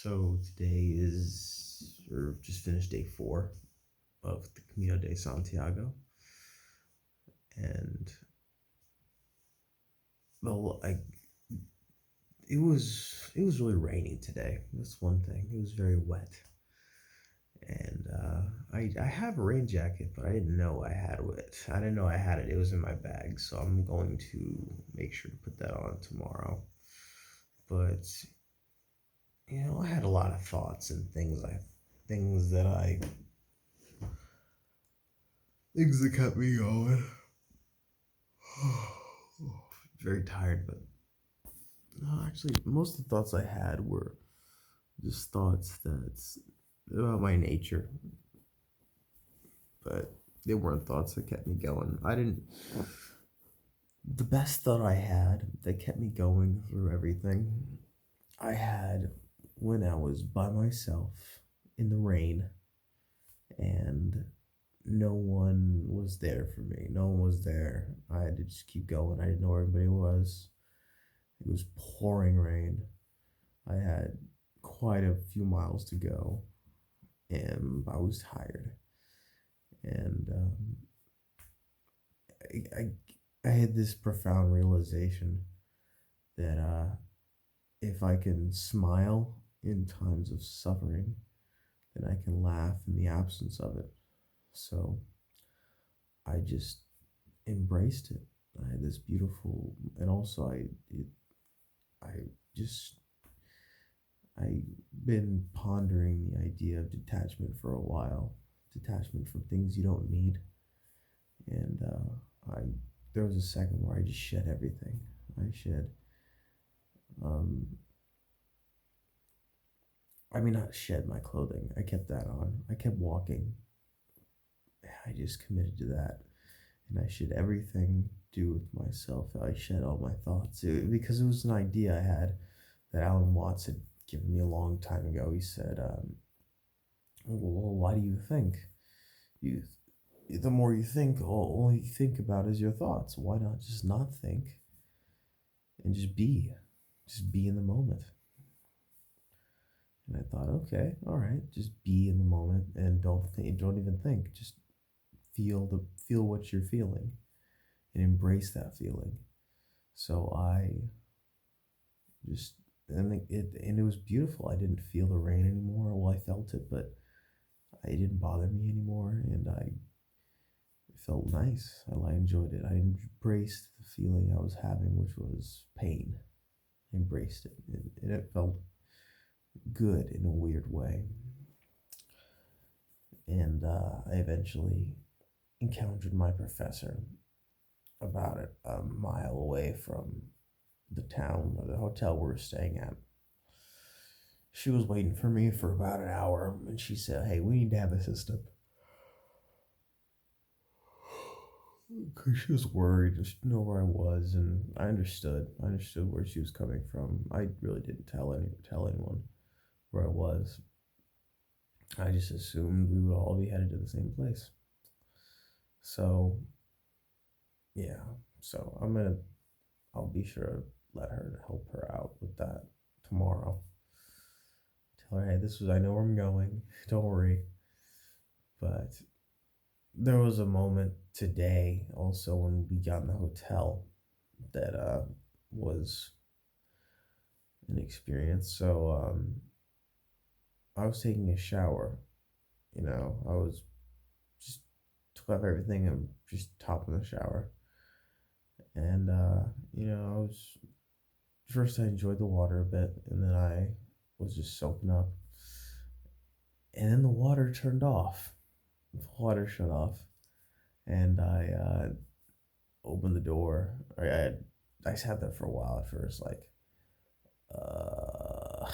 So today is, or just finished day 4 of the Camino de Santiago, and well, it was really rainy today. That's one thing. It was very wet, and I have a rain jacket, but I didn't know I had it. I didn't know I had it. It was in my bag, so I'm going to make sure to put that on tomorrow. But I had a lot of thoughts and things that I things that kept me going. Very tired, but no, actually, most of the thoughts I had were just thoughts that's about my nature, but they weren't thoughts that kept me going. I didn't. The best thought I had that kept me going through everything I had when I was by myself in the rain and no one was there for me. No one was there. I had to just keep going. I didn't know where everybody was. It was pouring rain. I had quite a few miles to go, and I was tired. And I, I, I had this profound realization that if I can smile in times of suffering, then I can laugh in the absence of it. So I just embraced it. I had this beautiful, and also I just I've been pondering the idea of detachment for a while. Detachment from things you don't need. And I there was a second where I just shed everything. I shed, um, I mean, not shed my clothing. I kept that on. I kept walking. I just committed to that. And I shed everything to do with myself. I shed all my thoughts. Because it was an idea I had that Alan Watts had given me a long time ago. He said, well, why do you think? You, the more you think, all you think about is your thoughts. Why not just not think and just be? Just be in the moment. And I thought, okay, all right, just be in the moment and don't even think. Just feel what you're feeling and embrace that feeling. So I just and it was beautiful. I didn't feel the rain anymore. Well, I felt it, but it didn't bother me anymore, and I it felt nice. I enjoyed it. I embraced the feeling I was having, which was pain. I embraced it, and it felt good in a weird way. And I eventually encountered my professor about a mile away from the town or the hotel we were staying at. She was waiting for me for about an hour, and she said, "Hey, we need to have a system." Because she was worried, and she didn't know where I was, and I understood. I understood where she was coming from. I really didn't tell anyone where I was. I just assumed we would all be headed to the same place. So yeah, so I'll be sure to let her help her out with that tomorrow. Tell her, hey, I know where I'm going. Don't worry. But there was a moment today also when we got in the hotel that was an experience. So I was taking a shower. I was just took off everything and just top in the shower. And I was first I enjoyed the water a bit, and then I was just soaking up. And then the water turned off. The water shut off, and I opened the door. I sat there for a while at first, like, uh,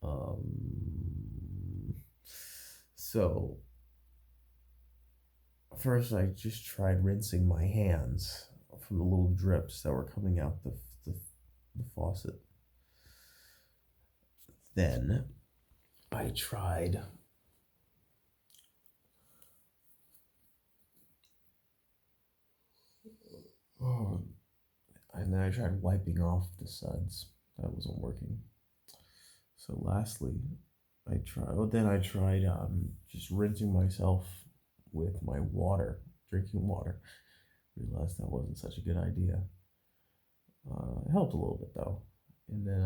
um. So first, I just tried rinsing my hands from the little drips that were coming out the faucet. Then I tried. Oh, and then I tried wiping off the suds. That wasn't working. So lastly, I tried just rinsing myself with my water, drinking water. Realized that wasn't such a good idea. It helped a little bit though. And then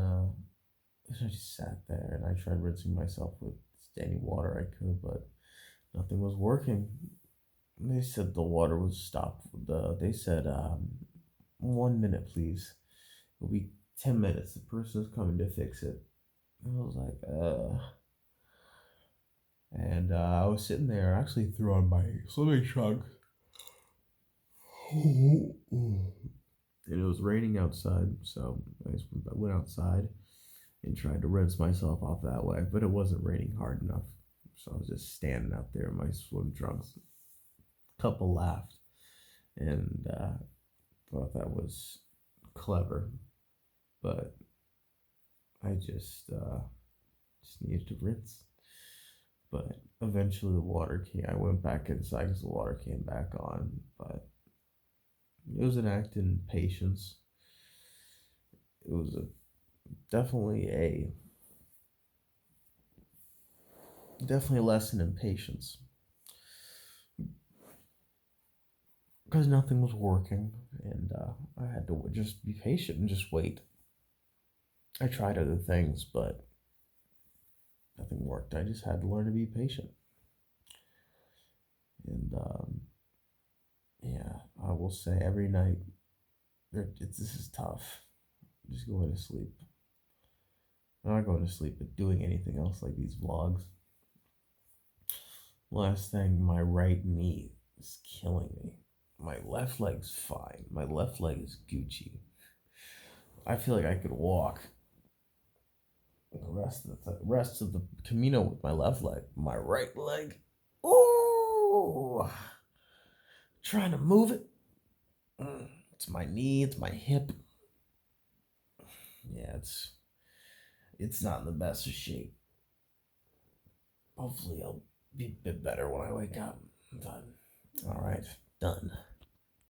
I just sat there and I tried rinsing myself with standing water I could, but nothing was working. They said the water was stopped. They said 1 minute, please. It'll be 10 minutes. The person's coming to fix it. I was like, And I was sitting there. I actually threw on my swimming trunks. And it was raining outside, so I went outside and tried to rinse myself off that way, but it wasn't raining hard enough. So I was just standing out there in my swim trunks. Couple laughed and thought that was clever, but I just needed to rinse. But eventually the water came. I went back inside because the water came back on. But it was an act in patience. It was definitely a lesson in patience because nothing was working, and I had to just be patient and just wait. I tried other things, but nothing worked. I just had to learn to be patient, and yeah, I will say every night this is tough. Just going to sleep. I'm not going to sleep, but doing anything else like these vlogs. Last thing, my right knee is killing me. My left leg's fine. My left leg is Gucci. I feel like I could walk the rest of the Camino with my left leg. My right leg, ooh, trying to move it. It's my knee. It's my hip. Yeah, it's not in the best of shape. Hopefully, I'll be a bit better when I wake up. But all right, done.